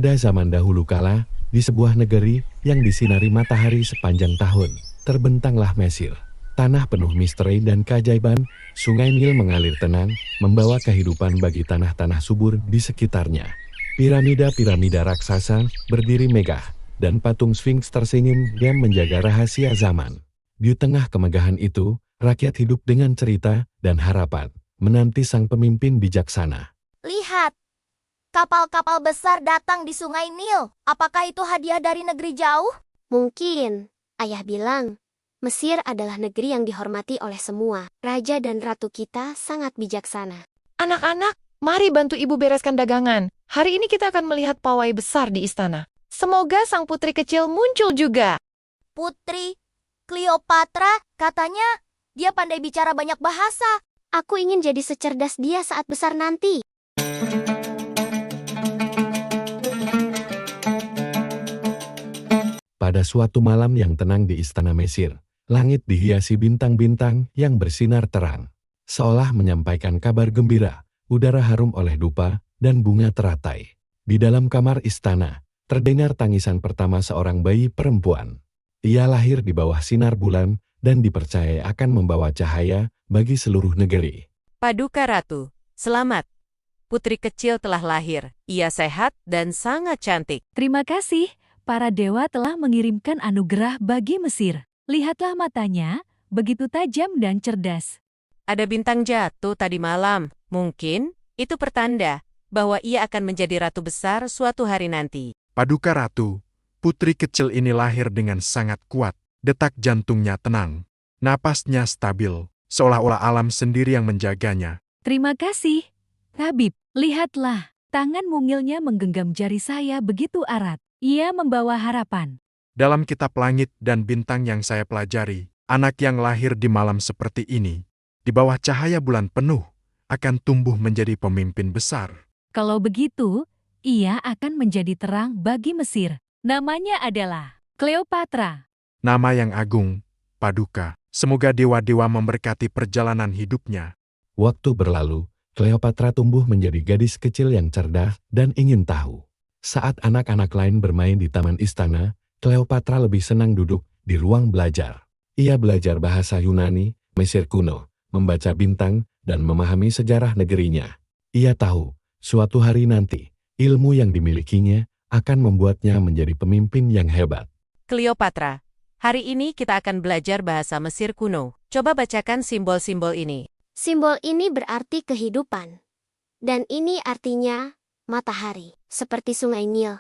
Pada zaman dahulu kala, di sebuah negeri yang disinari matahari sepanjang tahun, terbentanglah Mesir. Tanah penuh misteri dan keajaiban, sungai Nil mengalir tenang, membawa kehidupan bagi tanah-tanah subur di sekitarnya. Piramida-piramida raksasa berdiri megah, dan patung Sphinx tersenyum yang menjaga rahasia zaman. Di tengah kemegahan itu, rakyat hidup dengan cerita dan harapan, menanti sang pemimpin bijaksana. Lihat! Kapal-kapal besar datang di sungai Nil. Apakah itu hadiah dari negeri jauh? Mungkin, ayah bilang, Mesir adalah negeri yang dihormati oleh semua. Raja dan ratu kita sangat bijaksana. Anak-anak, mari bantu ibu bereskan dagangan. Hari ini kita akan melihat pawai besar di istana. Semoga sang putri kecil muncul juga. Putri Cleopatra, katanya dia pandai bicara banyak bahasa. Aku ingin jadi secerdas dia saat besar nanti. Pada suatu malam yang tenang di istana Mesir, langit dihiasi bintang-bintang yang bersinar terang. Seolah menyampaikan kabar gembira, udara harum oleh dupa dan bunga teratai. Di dalam kamar istana, terdengar tangisan pertama seorang bayi perempuan. Ia lahir di bawah sinar bulan dan dipercaya akan membawa cahaya bagi seluruh negeri. Paduka Ratu, selamat. Putri kecil telah lahir. Ia sehat dan sangat cantik. Terima kasih. Para dewa telah mengirimkan anugerah bagi Mesir. Lihatlah matanya, begitu tajam dan cerdas. Ada bintang jatuh tadi malam. Mungkin itu pertanda bahwa ia akan menjadi ratu besar suatu hari nanti. Paduka Ratu, putri kecil ini lahir dengan sangat kuat. Detak jantungnya tenang. Napasnya stabil, seolah-olah alam sendiri yang menjaganya. Terima kasih. Tabib, lihatlah. Tangan mungilnya menggenggam jari saya begitu erat. Ia membawa harapan. Dalam kitab langit dan bintang yang saya pelajari, anak yang lahir di malam seperti ini, di bawah cahaya bulan penuh, akan tumbuh menjadi pemimpin besar. Kalau begitu, ia akan menjadi terang bagi Mesir. Namanya adalah Cleopatra. Nama yang agung, Paduka. Semoga dewa-dewa memberkati perjalanan hidupnya. Waktu berlalu, Cleopatra tumbuh menjadi gadis kecil yang cerdas dan ingin tahu. Saat anak-anak lain bermain di taman istana, Cleopatra lebih senang duduk di ruang belajar. Ia belajar bahasa Yunani, Mesir kuno, membaca bintang, dan memahami sejarah negerinya. Ia tahu, suatu hari nanti, ilmu yang dimilikinya akan membuatnya menjadi pemimpin yang hebat. Cleopatra, hari ini kita akan belajar bahasa Mesir kuno. Coba bacakan simbol-simbol ini. Simbol ini berarti kehidupan. Dan ini artinya matahari, seperti sungai Nil.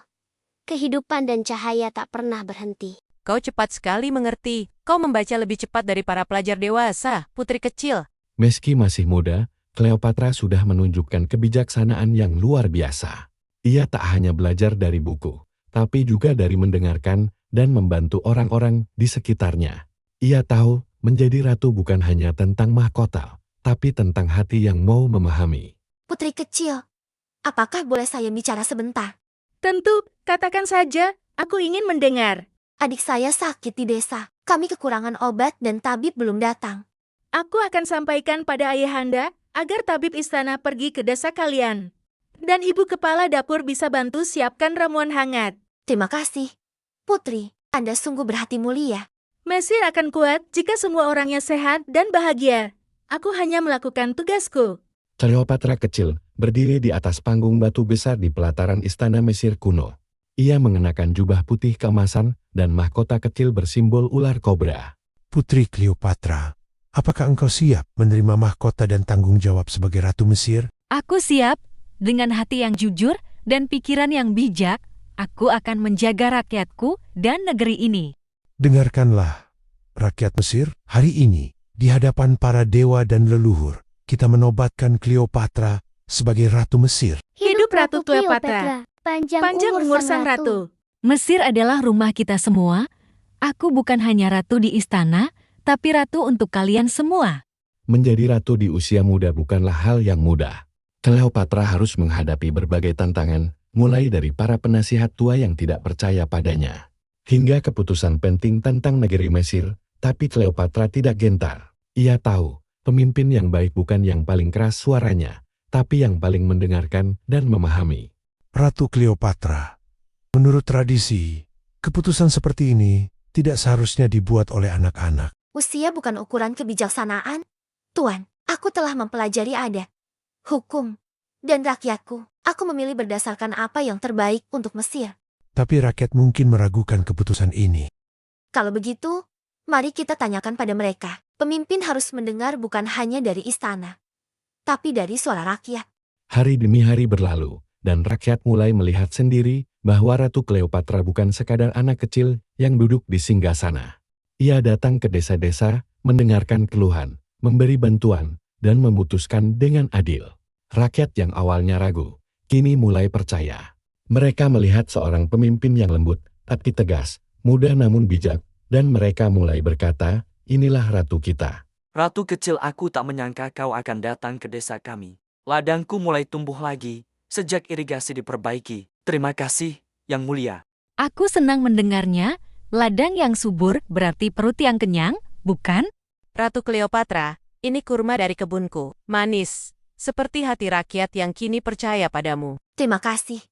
Kehidupan dan cahaya tak pernah berhenti. Kau cepat sekali mengerti. Kau membaca lebih cepat dari para pelajar dewasa, putri kecil. Meski masih muda, Cleopatra sudah menunjukkan kebijaksanaan yang luar biasa. Ia tak hanya belajar dari buku, tapi juga dari mendengarkan dan membantu orang-orang di sekitarnya. Ia tahu menjadi ratu bukan hanya tentang mahkota, tapi tentang hati yang mau memahami. Putri kecil, apakah boleh saya bicara sebentar? Tentu, katakan saja, aku ingin mendengar. Adik saya sakit di desa. Kami kekurangan obat dan tabib belum datang. Aku akan sampaikan pada ayahanda agar tabib istana pergi ke desa kalian. Dan ibu kepala dapur bisa bantu siapkan ramuan hangat. Terima kasih. Putri, Anda sungguh berhati mulia. Mesir akan kuat jika semua orangnya sehat dan bahagia. Aku hanya melakukan tugasku. Cleopatra kecil berdiri di atas panggung batu besar di pelataran istana Mesir kuno. Ia mengenakan jubah putih keemasan dan mahkota kecil bersimbol ular kobra. Putri Cleopatra, apakah engkau siap menerima mahkota dan tanggung jawab sebagai Ratu Mesir? Aku siap. Dengan hati yang jujur dan pikiran yang bijak, aku akan menjaga rakyatku dan negeri ini. Dengarkanlah, rakyat Mesir, hari ini, di hadapan para dewa dan leluhur, kita menobatkan Cleopatra sebagai Ratu Mesir. Hidup Ratu Cleopatra. Panjang umur sang ratu. Mesir adalah rumah kita semua. Aku bukan hanya ratu di istana, tapi ratu untuk kalian semua. Menjadi ratu di usia muda bukanlah hal yang mudah. Cleopatra harus menghadapi berbagai tantangan, mulai dari para penasihat tua yang tidak percaya padanya, hingga keputusan penting tentang negeri Mesir, tapi Cleopatra tidak gentar. Ia tahu, pemimpin yang baik bukan yang paling keras suaranya, tapi yang paling mendengarkan dan memahami. Ratu Cleopatra, Menurut tradisi, keputusan seperti ini tidak seharusnya dibuat oleh anak-anak. Usia bukan ukuran kebijaksanaan. Tuan, aku telah mempelajari adat, hukum, dan rakyatku. Aku memilih berdasarkan apa yang terbaik untuk Mesir. Tapi rakyat mungkin meragukan keputusan ini. Kalau begitu, mari kita tanyakan pada mereka. Pemimpin harus mendengar bukan hanya dari istana, tapi dari suara rakyat. Hari demi hari berlalu, dan rakyat mulai melihat sendiri bahwa Ratu Kleopatra bukan sekadar anak kecil yang duduk di singgasana. Ia datang ke desa-desa, mendengarkan keluhan, memberi bantuan, dan memutuskan dengan adil. Rakyat yang awalnya ragu, kini mulai percaya. Mereka melihat seorang pemimpin yang lembut, tapi tegas, muda namun bijak, dan mereka mulai berkata, inilah ratu kita. Ratu kecil, aku tak menyangka kau akan datang ke desa kami. Ladangku mulai tumbuh lagi, sejak irigasi diperbaiki. Terima kasih, Yang Mulia. Aku senang mendengarnya. Ladang yang subur berarti perut yang kenyang, bukan? Ratu Kleopatra, ini kurma dari kebunku. Manis, seperti hati rakyat yang kini percaya padamu. Terima kasih,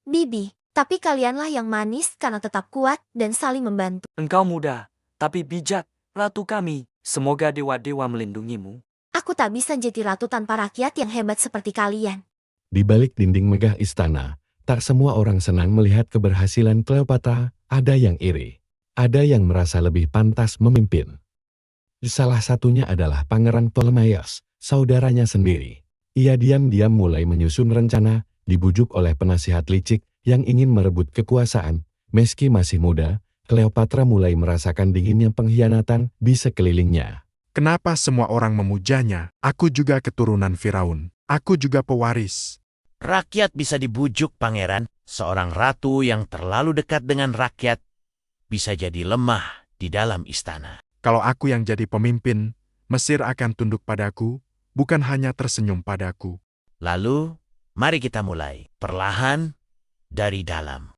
Bibi. Tapi kalianlah yang manis karena tetap kuat dan saling membantu. Engkau muda, tapi bijak, ratu kami. Semoga dewa-dewa melindungimu. Aku tak bisa jadi ratu tanpa rakyat yang hebat seperti kalian. Di balik dinding megah istana, tak semua orang senang melihat keberhasilan Kleopatra. Ada yang iri, ada yang merasa lebih pantas memimpin. Salah satunya adalah Pangeran Ptolemaios, saudaranya sendiri. Ia diam-diam mulai menyusun rencana, dibujuk oleh penasihat licik yang ingin merebut kekuasaan. Meski masih muda, Kleopatra mulai merasakan dinginnya pengkhianatan di sekelilingnya. Kenapa semua orang memujanya? Aku juga keturunan Firaun. Aku juga pewaris. Rakyat bisa dibujuk, Pangeran. Seorang ratu yang terlalu dekat dengan rakyat bisa jadi lemah di dalam istana. Kalau aku yang jadi pemimpin, Mesir akan tunduk padaku, bukan hanya tersenyum padaku. Lalu, mari kita mulai. Perlahan dari dalam.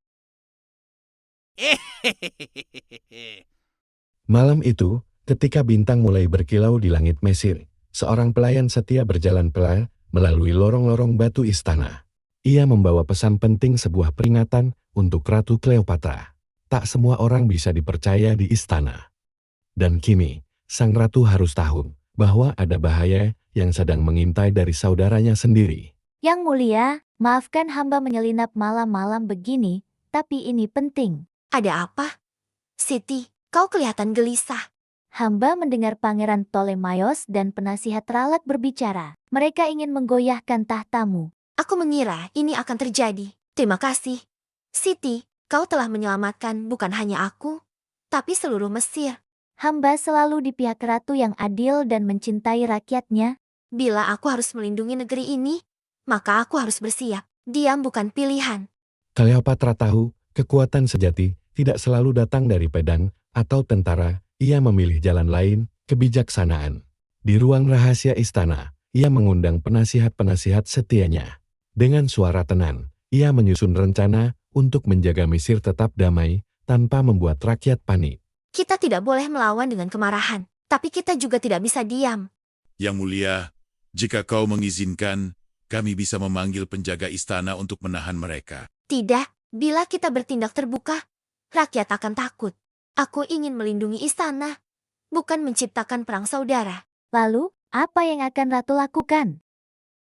Malam itu, ketika bintang mulai berkilau di langit Mesir, seorang pelayan setia berjalan pelan melalui lorong-lorong batu istana. Ia membawa pesan penting, sebuah peringatan untuk Ratu Kleopatra. Tak semua orang bisa dipercaya di istana. Dan kini, sang ratu harus tahu bahwa ada bahaya yang sedang mengintai dari saudaranya sendiri. Yang Mulia, maafkan hamba menyelinap malam-malam begini, tapi ini penting. Ada apa? Siti, kau kelihatan gelisah. Hamba mendengar Pangeran Ptolemaios dan penasihat ralat berbicara. Mereka ingin menggoyahkan tahtamu. Aku mengira ini akan terjadi. Terima kasih. Siti, kau telah menyelamatkan bukan hanya aku, tapi seluruh Mesir. Hamba selalu di pihak ratu yang adil dan mencintai rakyatnya. Bila aku harus melindungi negeri ini, maka aku harus bersiap. Diam bukan pilihan. Kleopatra tahu, kekuatan sejati tidak selalu datang dari pedang atau tentara. Ia memilih jalan lain, kebijaksanaan. Di ruang rahasia istana, ia mengundang penasihat-penasihat setianya. Dengan suara tenang, ia menyusun rencana untuk menjaga Mesir tetap damai tanpa membuat rakyat panik. Kita tidak boleh melawan dengan kemarahan, tapi kita juga tidak bisa diam. Yang Mulia, jika kau mengizinkan, kami bisa memanggil penjaga istana untuk menahan mereka. Tidak, bila kita bertindak terbuka, rakyat akan takut. Aku ingin melindungi istana, bukan menciptakan perang saudara. Lalu, apa yang akan ratu lakukan?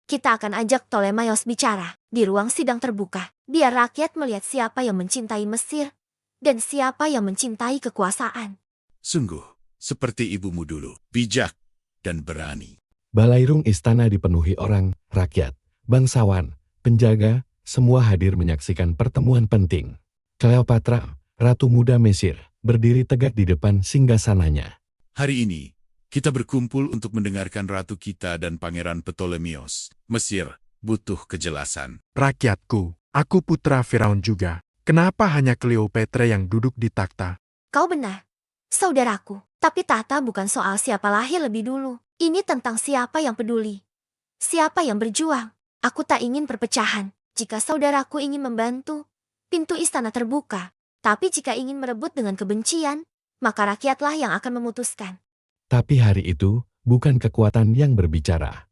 Kita akan ajak Ptolemaios bicara di ruang sidang terbuka, biar rakyat melihat siapa yang mencintai Mesir dan siapa yang mencintai kekuasaan. Sungguh, seperti ibumu dulu, bijak dan berani. Balairung istana dipenuhi orang, rakyat, bangsawan, penjaga, semua hadir menyaksikan pertemuan penting. Kleopatra, ratu muda Mesir, berdiri tegak di depan singgasananya. Hari ini, kita berkumpul untuk mendengarkan ratu kita dan Pangeran Ptolemaios. Mesir butuh kejelasan. Rakyatku, aku putra Firaun juga. Kenapa hanya Kleopatra yang duduk di takhta? Kau benar, saudaraku. Tapi tahta bukan soal siapa lahir lebih dulu. Ini tentang siapa yang peduli, siapa yang berjuang. Aku tak ingin perpecahan. Jika saudaraku ingin membantu, pintu istana terbuka. Tapi jika ingin merebut dengan kebencian, maka rakyatlah yang akan memutuskan. Tapi hari itu, bukan kekuatan yang berbicara,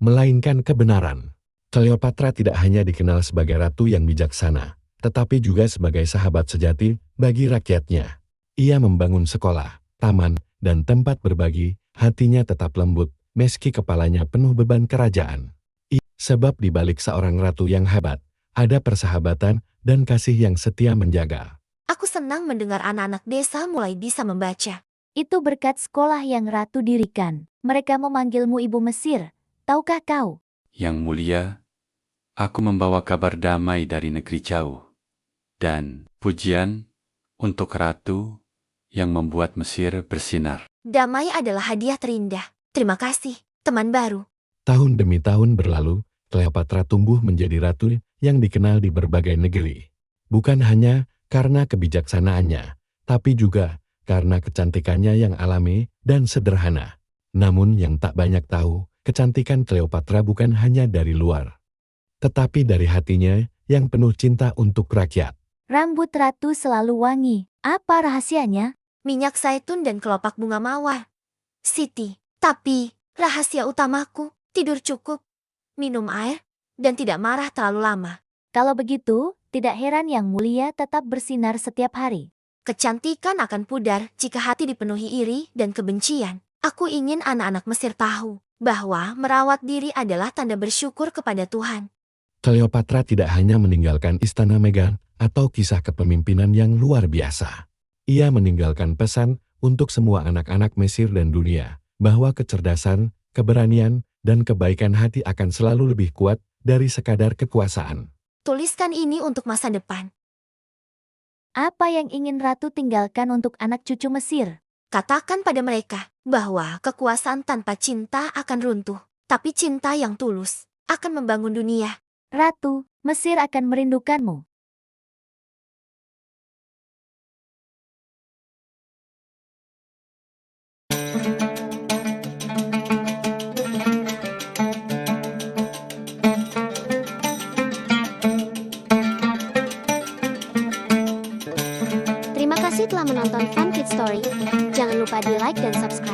melainkan kebenaran. Kleopatra tidak hanya dikenal sebagai ratu yang bijaksana, tetapi juga sebagai sahabat sejati bagi rakyatnya. Ia membangun sekolah, taman, dan tempat berbagi, hatinya tetap lembut, meski kepalanya penuh beban kerajaan. Sebab di balik seorang ratu yang hebat, ada persahabatan dan kasih yang setia menjaga. Aku senang mendengar anak-anak desa mulai bisa membaca. Itu berkat sekolah yang ratu dirikan. Mereka memanggilmu Ibu Mesir. Tahukah kau? Yang mulia, aku membawa kabar damai dari negeri jauh. Dan pujian untuk ratu yang membuat Mesir bersinar. Damai adalah hadiah terindah. Terima kasih, teman baru. Tahun demi tahun berlalu, Cleopatra tumbuh menjadi ratu yang dikenal di berbagai negeri. Bukan hanya karena kebijaksanaannya, tapi juga karena kecantikannya yang alami dan sederhana. Namun yang tak banyak tahu, kecantikan Cleopatra bukan hanya dari luar, tetapi dari hatinya yang penuh cinta untuk rakyat. Rambut ratu selalu wangi. Apa rahasianya? Minyak zaitun dan kelopak bunga mawar. Siti, tapi rahasia utamaku, tidur cukup, minum air, dan tidak marah terlalu lama. Kalau begitu, tidak heran Yang Mulia tetap bersinar setiap hari. Kecantikan akan pudar jika hati dipenuhi iri dan kebencian. Aku ingin anak-anak Mesir tahu bahwa merawat diri adalah tanda bersyukur kepada Tuhan. Cleopatra tidak hanya meninggalkan istana megah atau kisah kepemimpinan yang luar biasa. Ia meninggalkan pesan untuk semua anak-anak Mesir dan dunia, bahwa kecerdasan, keberanian, dan kebaikan hati akan selalu lebih kuat dari sekadar kekuasaan. Tuliskan ini untuk masa depan. Apa yang ingin ratu tinggalkan untuk anak cucu Mesir? Katakan pada mereka bahwa kekuasaan tanpa cinta akan runtuh, tapi cinta yang tulus akan membangun dunia. Ratu, Mesir akan merindukanmu. Terima kasih telah menonton Fun Kid Story. Jangan lupa di like dan subscribe.